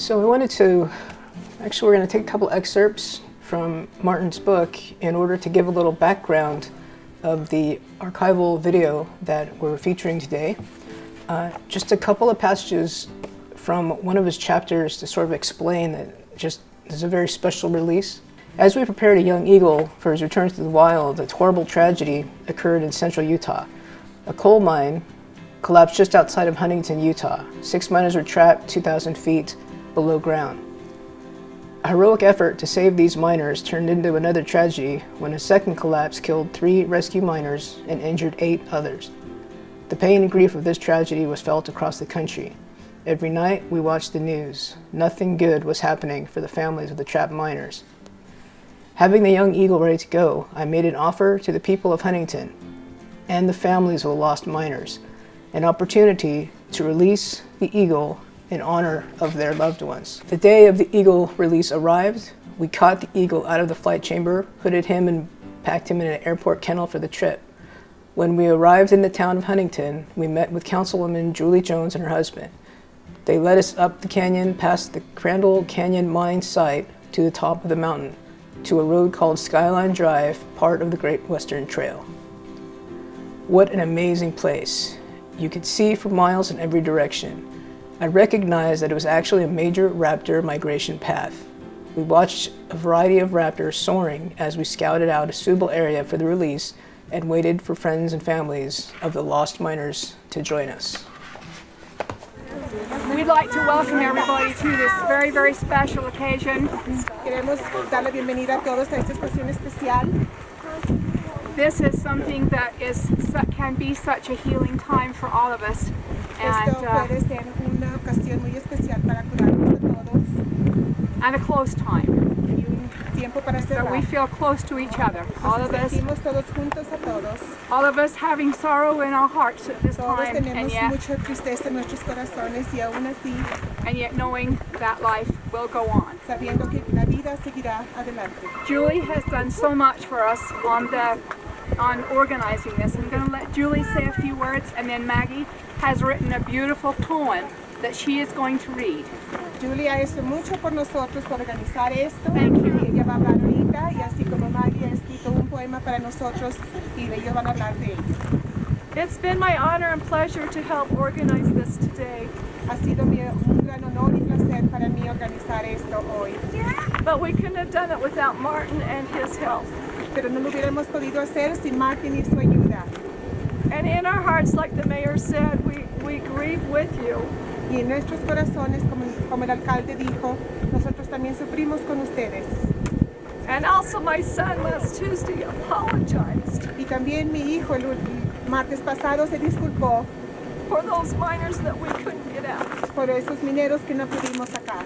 So we wanted to, actually we're going to take a couple excerpts from Martin's book in order to give a little background of the archival video that we're featuring today. Just a couple of passages from one of his chapters to sort of explain that just this is a very special release. As we prepared a young eagle for his return to the wild, a horrible tragedy occurred in central Utah. A coal mine collapsed just outside of Huntington, Utah. 6 miners were trapped 2,000 feet below ground. A heroic effort to save these miners turned into another tragedy when a second collapse killed 3 rescue miners and injured 8 others. The pain and grief of this tragedy was felt across the country. Every night we watched the news. Nothing good was happening for the families of the trapped miners. Having the young eagle ready to go, I made an offer to the people of Huntington and the families of the lost miners, an opportunity to release the eagle in honor of their loved ones. The day of the eagle release arrived. We caught the eagle out of the flight chamber, hooded him, and packed him in an airport kennel for the trip. When we arrived in the town of Huntington, we met with Councilwoman Julie Jones and her husband. They led us up the canyon past the Cedar Canyon mine site to the top of the mountain, to a road called Skyline Drive, part of the Great Western Trail. What an amazing place. You could see for miles in every direction. I recognized that it was actually a major raptor migration path. We watched a variety of raptors soaring as we scouted out a suitable area for the release and waited for friends and families of the lost miners to join us. We'd like to welcome everybody to this very, very special occasion. Queremos dar la bienvenida a todos a esta ocasión especial. This is something that can be such a healing time for all of us. Esto puede ser una ocasión muy especial para curarnos a todos. And a close time. Y un tiempo para So cerrar. we feel close to each other. All of us. Sentimos todos juntos a todos. All of us having sorrow in our hearts at this Todos time, tenemos mucha tristeza en nuestros corazones y aún así, and yet knowing that life will go on. sabiendo que la vida seguirá adelante. Julie has done so much for us on organizing this. I'm going to let Julie say a few words, and then Maggie has written a beautiful poem that she is going to read. Julie ha hecho mucho por nosotros por organizar esto. Thank you. Y ella va a hablar ahorita, y así como Maggie ha escrito un poema para nosotros y ellos van a hablar de él. It's been my honor and pleasure to help organize this today. Ha sido un gran honor y placer para mí organizar esto hoy. But we couldn't have done it without Martin and his help. Pero no lo hubiéramos podido hacer sin Martin y su ayuda. And in our hearts, like the mayor said, we grieve with you. Y en nuestros corazones, como el alcalde dijo, nosotros también sufrimos con ustedes. And also my son last Tuesday apologized Y también mi hijo el martes pasado se disculpó for those miners that we couldn't get out. por esos mineros que no pudimos sacar.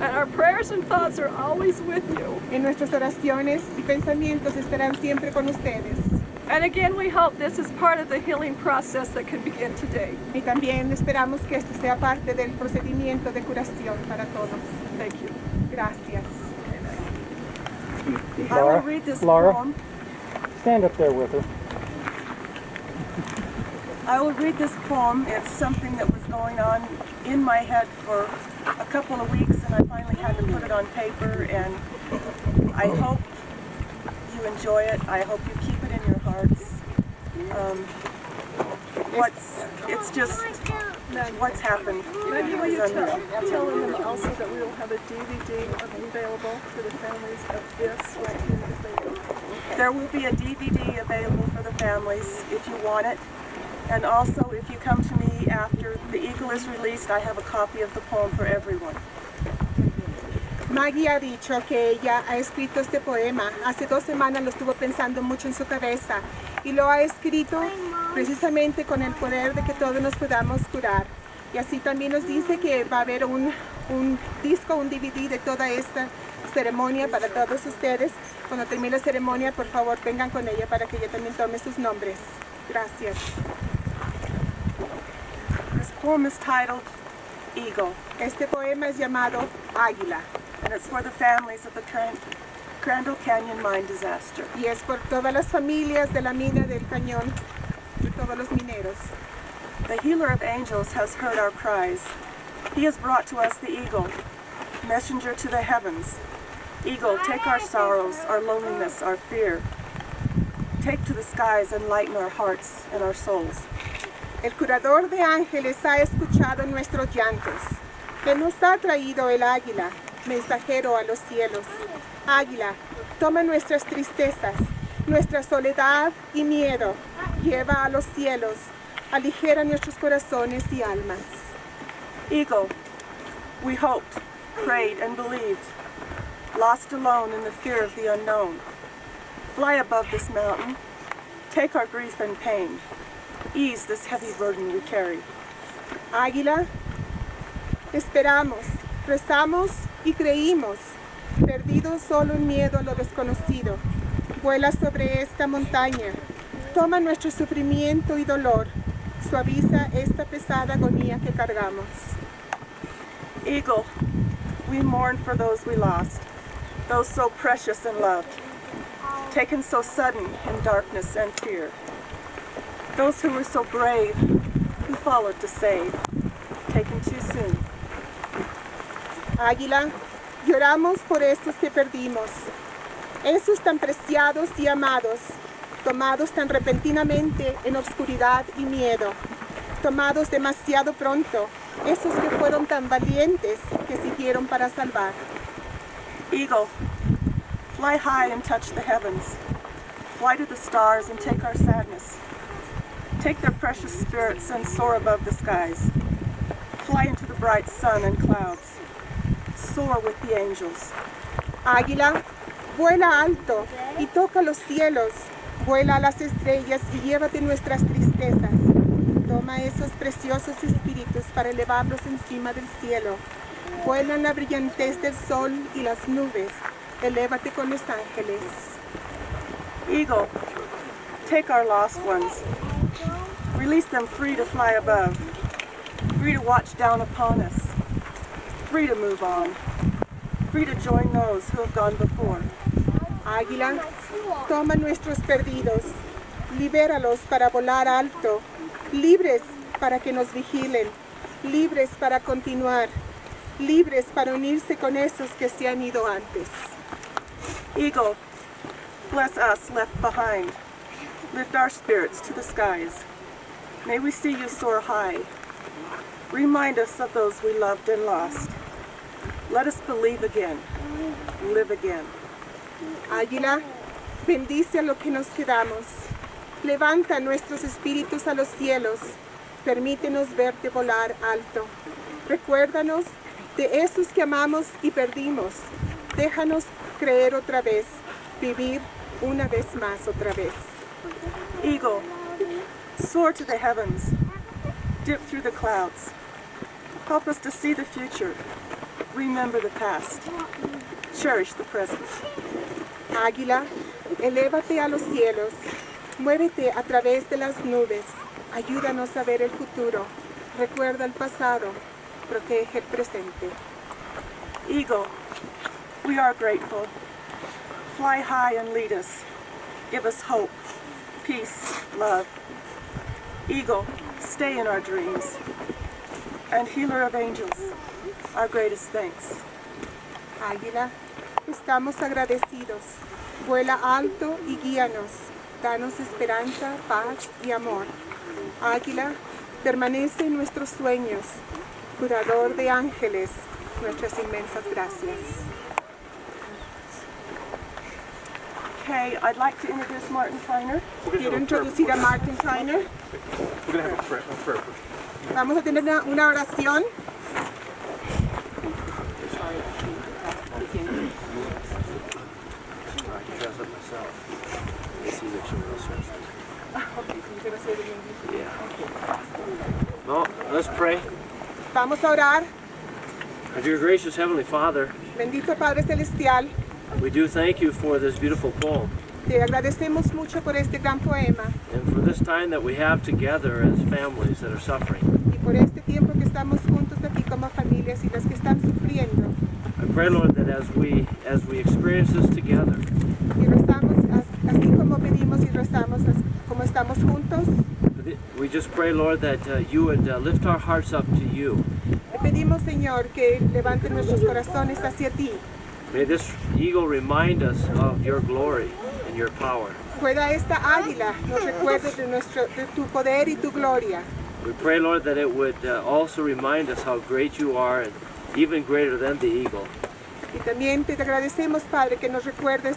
And our prayers and thoughts are always with you. En nuestras oraciones y pensamientos estarán siempre con ustedes. And again, we hope this is part of the healing process that can begin today. Y también esperamos que esto sea parte del procedimiento de curación para todos. Thank you. Gracias. I will read this Laura, poem. stand up there with her. I will read this poem. It's something that was going on in my head for a couple of weeks, and I finally had to put it on paper, and I hope you enjoy it. I hope you keep it in your hearts. It's just what's happened. Maybe will you is unreal. tell them also that we will have a DVD available for the families of this right here if they go. There will be a DVD available for the families if you want it. And also, if you come to me after the eagle is released, I have a copy of the poem for everyone. Maggie ha dicho que ella ha escrito este poema. Hace 2 semanas lo estuvo pensando mucho en su cabeza y lo ha escrito precisamente con el poder de que todos nos podamos curar. Y así también nos dice que va a haber un disco, un DVD de toda esta ceremonia para todos ustedes. Cuando termine la ceremonia, por favor, vengan con ella para que ella también tome sus nombres. Gracias. This poem is titled Eagle, Este poema es llamado Águila and it's for the families of the Cedar Canyon mine disaster. y es por todas las familias de la mina del cañón, de todos los mineros. The healer of angels has heard our cries. He has brought to us the eagle, messenger to the heavens. Eagle, take our sorrows, our loneliness, our fear. Take to the skies and lighten our hearts and our souls. El curador de ángeles ha escuchado nuestros llantos. Él nos ha traído el águila, mensajero a los cielos. Águila, toma nuestras tristezas, nuestra soledad y miedo, lleva a los cielos, aligera nuestros corazones y almas. Eagle, we hoped, prayed, and believed, lost alone in the fear of the unknown. Fly above this mountain, take our grief and pain, ease this heavy burden we carry. Águila, esperamos, rezamos y creímos, perdidos solo en miedo a lo desconocido. Vuela sobre esta montaña, toma nuestro sufrimiento y dolor, suaviza esta pesada agonía que cargamos. Eagle, we mourn for those we lost, those so precious and loved, taken so sudden in darkness and fear. Those who were so brave, who followed to save, taken too soon. Águila, lloramos por estos que perdimos, esos tan preciados y amados, tomados tan repentinamente en obscuridad y miedo, tomados demasiado pronto, esos que fueron tan valientes que siguieron para salvar. Eagle, fly high and touch the heavens. Fly to the stars and take our sadness. Take their precious spirits and soar above the skies. Fly into the bright sun and clouds. Soar with the angels. Águila, vuela alto y toca los cielos. Vuela a las estrellas y llévate nuestras tristezas. Toma esos preciosos espíritus para elevarlos encima del cielo. Vuela en la brillantez del sol y las nubes. Elévate con los ángeles. Eagle, take our lost ones. Release them free to fly above. Free to watch down upon us. Free to move on. Free to join those who have gone before. Águila, toma nuestros perdidos. Libéralos para volar alto. Libres para que nos vigilen. Libres para continuar. Libres para unirse con esos que se han ido antes. Eagle, bless us left behind. Lift our spirits to the skies. May we see you soar high. Remind us of those we loved and lost. Let us believe again, live again. Águila, bendice a lo que nos quedamos. Levanta nuestros espíritus a los cielos. Permítenos verte volar alto. Recuérdanos de esos que amamos y perdimos. Déjanos creer otra vez, vivir una vez más otra vez. Eagle, soar to the heavens, dip through the clouds. Help us to see the future, remember the past, cherish the present. Águila, elévate a los cielos, muévete a través de las nubes, ayúdanos a ver el futuro, recuerda el pasado, protege el presente. Eagle, we are grateful. Fly high and lead us. Give us hope, peace, love. Eagle, stay in our dreams. And healer of angels, our greatest thanks. Águila, estamos agradecidos. Vuela alto y guíanos. Danos esperanza, paz y amor. Águila, permanece en nuestros sueños. Curador de ángeles, nuestras inmensas gracias. Okay, I'd like to introduce Martin Kleiner. Quiero introducir a Martin Kleiner. We're going to have a prayer first. Vamos a tener una oración. Well, let's pray. Vamos a orar. Our dear gracious Heavenly Father, Bendito Padre Celestial, we do thank you for this beautiful poem te agradecemos mucho por este gran poema and for this time that we have together as families that are suffering. y por este tiempo que estamos juntos aquí como familias y las que están sufriendo. I pray, Lord, that as we experience this together, Y rezamos así como pedimos y rezamos como estamos juntos, We just pray, Lord, that you would lift our hearts up to you. Te pedimos, Señor, que levante nuestros corazones hacia ti. May this eagle remind us of your glory and your power. Pueda esta águila nos recuerde de tu poder y tu gloria. We pray, Lord, that it would also remind us how great you are and even greater than the eagle. Y también te agradecemos, Padre, que nos recuerdes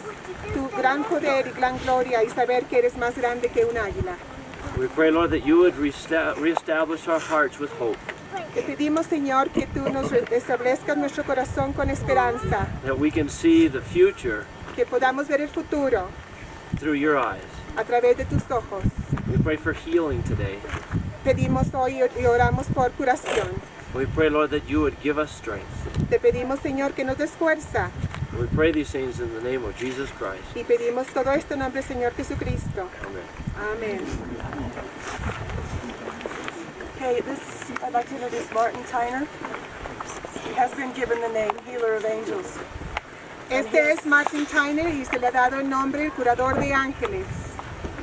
tu gran poder y gran gloria y saber que eres más grande que un águila. We pray, Lord, that you would reestablish our hearts with hope. Te pedimos, Señor, que tú nos establezcas nuestro corazón con esperanza, That we can see the future que podamos ver el futuro through your eyes. a través de tus ojos. We pray for healing today. Pedimos hoy y oramos por curación. We pray, Lord, that you would give us strength. Te pedimos, Señor, que nos des fuerza. We pray these things in the name of Jesus Christ. Y pedimos todo esto en nombre del Señor Jesucristo. Amen. Amén. Okay, I'd like to introduce Martin Tyner. He has been given the name Healer of Angels. Este es Martin Tyner y se le ha dado el nombre el curador de ángeles.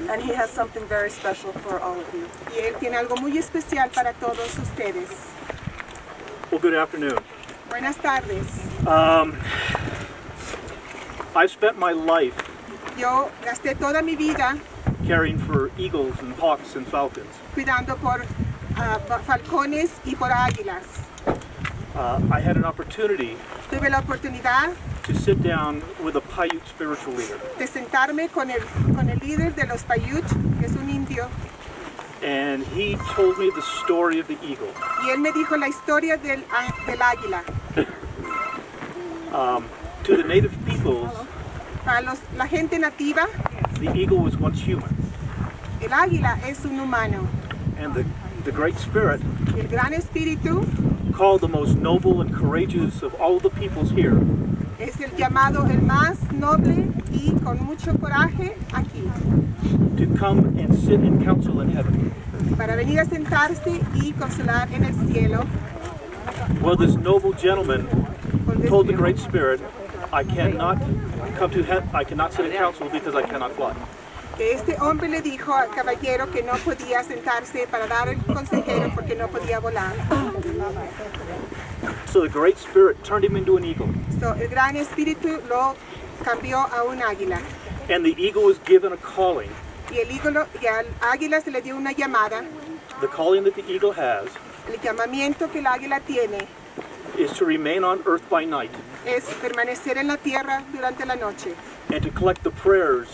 And he has something very special for all of you. Y él tiene algo muy especial para todos ustedes. Well, good afternoon. Buenas tardes. I've spent my life Yo gasté toda mi vida caring for eagles and hawks and falcons. cuidando por falcones y por águilas. I had an opportunity Tuve la oportunidad to sit down with a Paiute spiritual leader, de sentarme con el líder de los Paiute, que es un indio, and he told me the story of the eagle. y él me dijo la historia del águila. To the native peoples, Para la gente nativa, the eagle was once human, el águila es un humano. and the Great Spirit El Gran Espíritu called the most noble and courageous of all the peoples here es el llamado el más noble y con mucho coraje aquí, to come and sit in council in heaven. para venir a sentarse y consolar en el cielo. Well, this noble gentleman Con told the des- Great Spirit, I cannot sit in council because I cannot fly. Que este hombre le dijo al caballero que no podía sentarse para dar el consejero porque no podía volar. So the Great Spirit turned him into an eagle, So, el Gran Espíritu lo cambió a un águila. and the eagle was given a calling. Y al águila se le dio una llamada. The calling that the eagle has El llamamiento que el águila tiene is to remain on earth by night es permanecer en la tierra durante la noche and to collect the prayers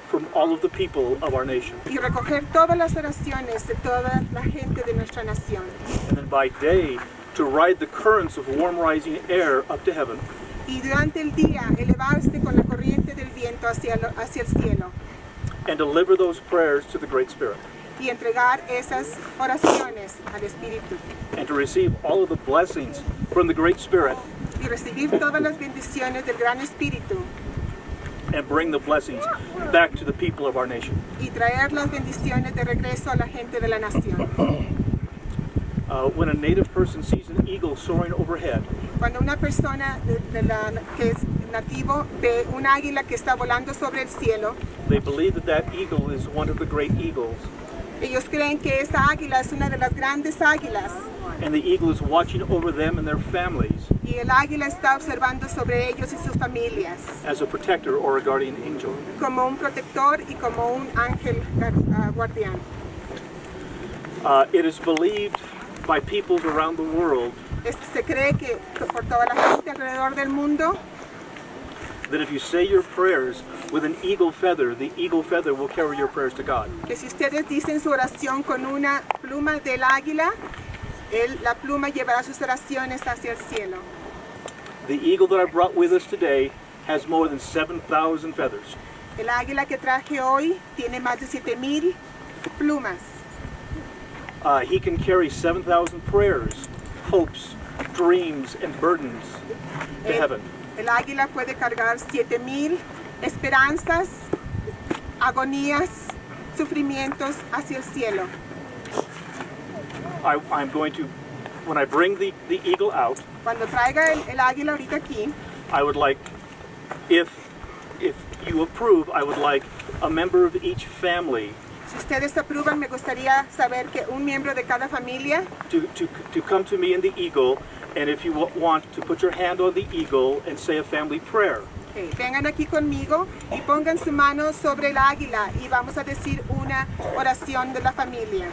from all of the people of our nation. y recoger todas las oraciones de toda la gente de nuestra nación. And then by day, to ride the currents of warm rising air up to heaven Y durante el día elevarse con la corriente del viento hacia el cielo and deliver those prayers to the Great Spirit y entregar esas oraciones al Espíritu and to receive all of the blessings from the Great Spirit y recibir todas las bendiciones del Gran Espíritu and bring the blessings back to the people of our nation. y traer las bendiciones de regreso a la gente de la nación. When a native person sees an eagle soaring overhead, Cuando una persona que es nativo ve un águila que está volando sobre el cielo, they believe that that eagle is one of the great eagles, ellos creen que esa águila es una de las grandes águilas and the eagle is watching over them and their families y el águila está observando sobre ellos y sus familias as a protector or a guardian angel. como un protector y como un ángel guardián. It is believed by peoples around the world Se cree que por toda la gente alrededor del mundo that if you say your prayers with an eagle feather, the eagle feather will carry your prayers to God. que si ustedes dicen su oración con una pluma del águila, la pluma llevará sus oraciones hacia el cielo. The eagle that I brought with us today has more than 7,000 feathers. El águila que traje hoy tiene más de 7,000 plumas. He can carry 7,000 prayers, hopes, dreams, and burdens to heaven. El águila puede cargar 7,000 esperanzas, agonías, sufrimientos hacia el cielo. I'm going to, when I bring the eagle out, Cuando traiga el águila ahorita aquí, I would like, if you approve, I would like a member of each family Si ustedes aprueban, me gustaría saber que un miembro de cada familia to come to me in the eagle, and if you want to put your hand on the eagle and say a family prayer. vengan aquí conmigo y pongan su mano sobre el águila y vamos a decir una oración de la familia.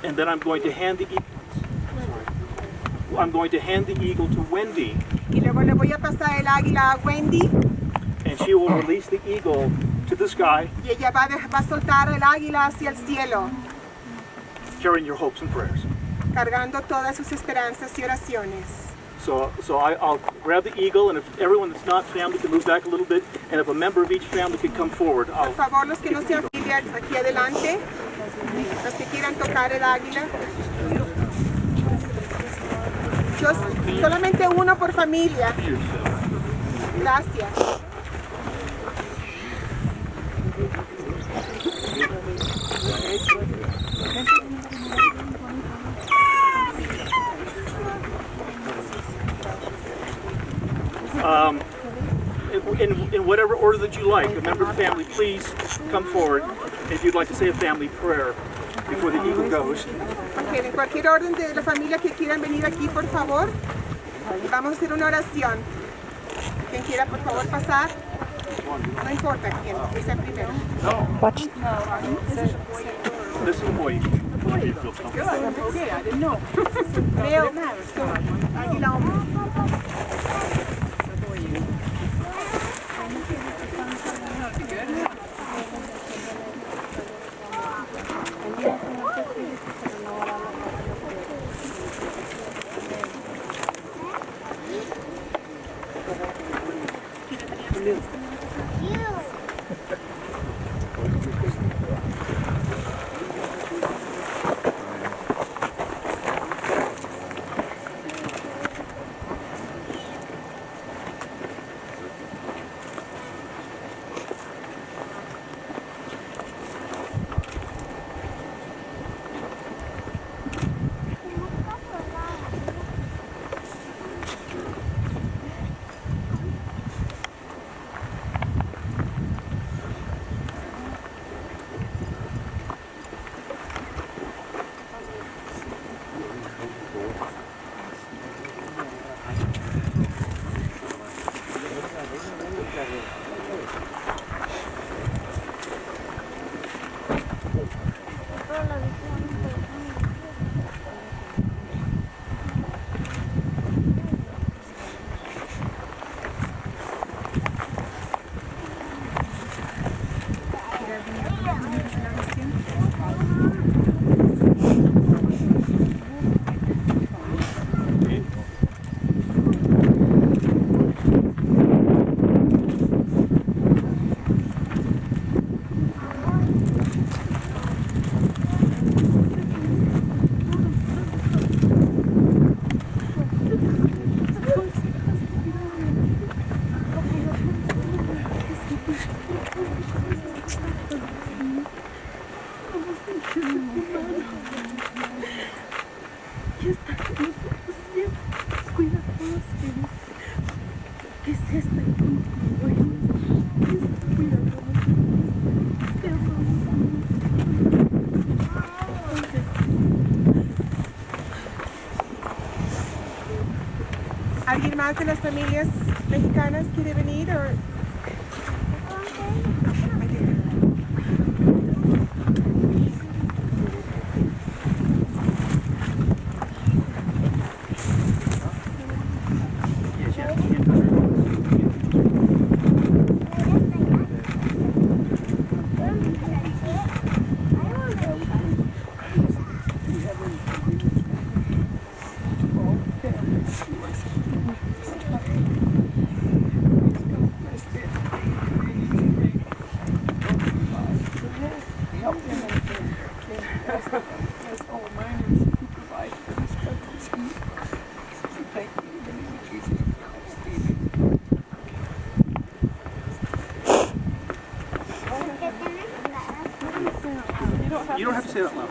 And then I'm going to hand the eagle to Wendy, Y luego le voy a pasar el águila a Wendy and she will release the eagle to the sky, y ella va a soltar el águila hacia el cielo, carrying your hopes and prayers. cargando todas sus esperanzas y oraciones. So I'll grab the eagle, and if everyone that's not family can move back a little bit, and if a member of each family can come forward, Por favor, los que no sean familia aquí adelante, los que quieran tocar el águila. Solamente uno por familia. Gracias. In whatever order that you like, a member of the family, please come forward if you'd like to say a family prayer before the eagle goes. Okay, en cualquier orden de la familia que quieran venir aquí, por favor, vamos a hacer una oración. Quien quiera, por favor, pasar. No importa quién, que sea primero. This is a boy. Okay, I didn't know. Leo, águila hombre. ¿Alguien más de las familias mexicanas quiere venir? You don't have to say that loud.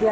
Can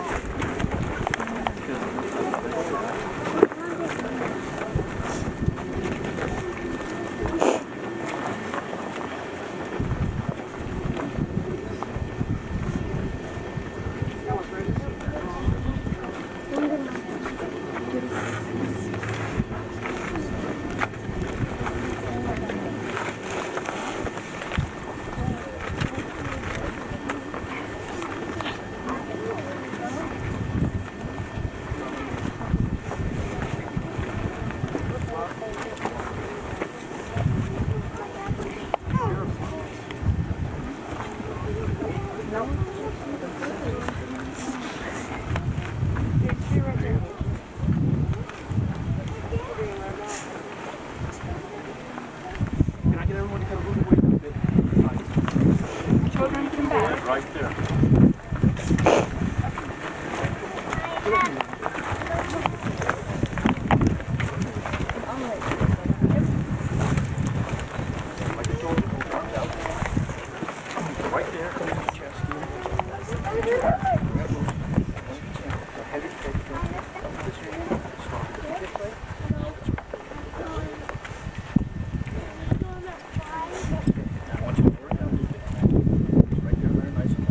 I get everyone to kind of move away from the bit? Children come back. Right there. Like I told you, hold arms out. Right there, come in the chest. Heavy, take it. Stop. This way. I want you to lower it down a little bit. It's right there, very nice and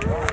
low.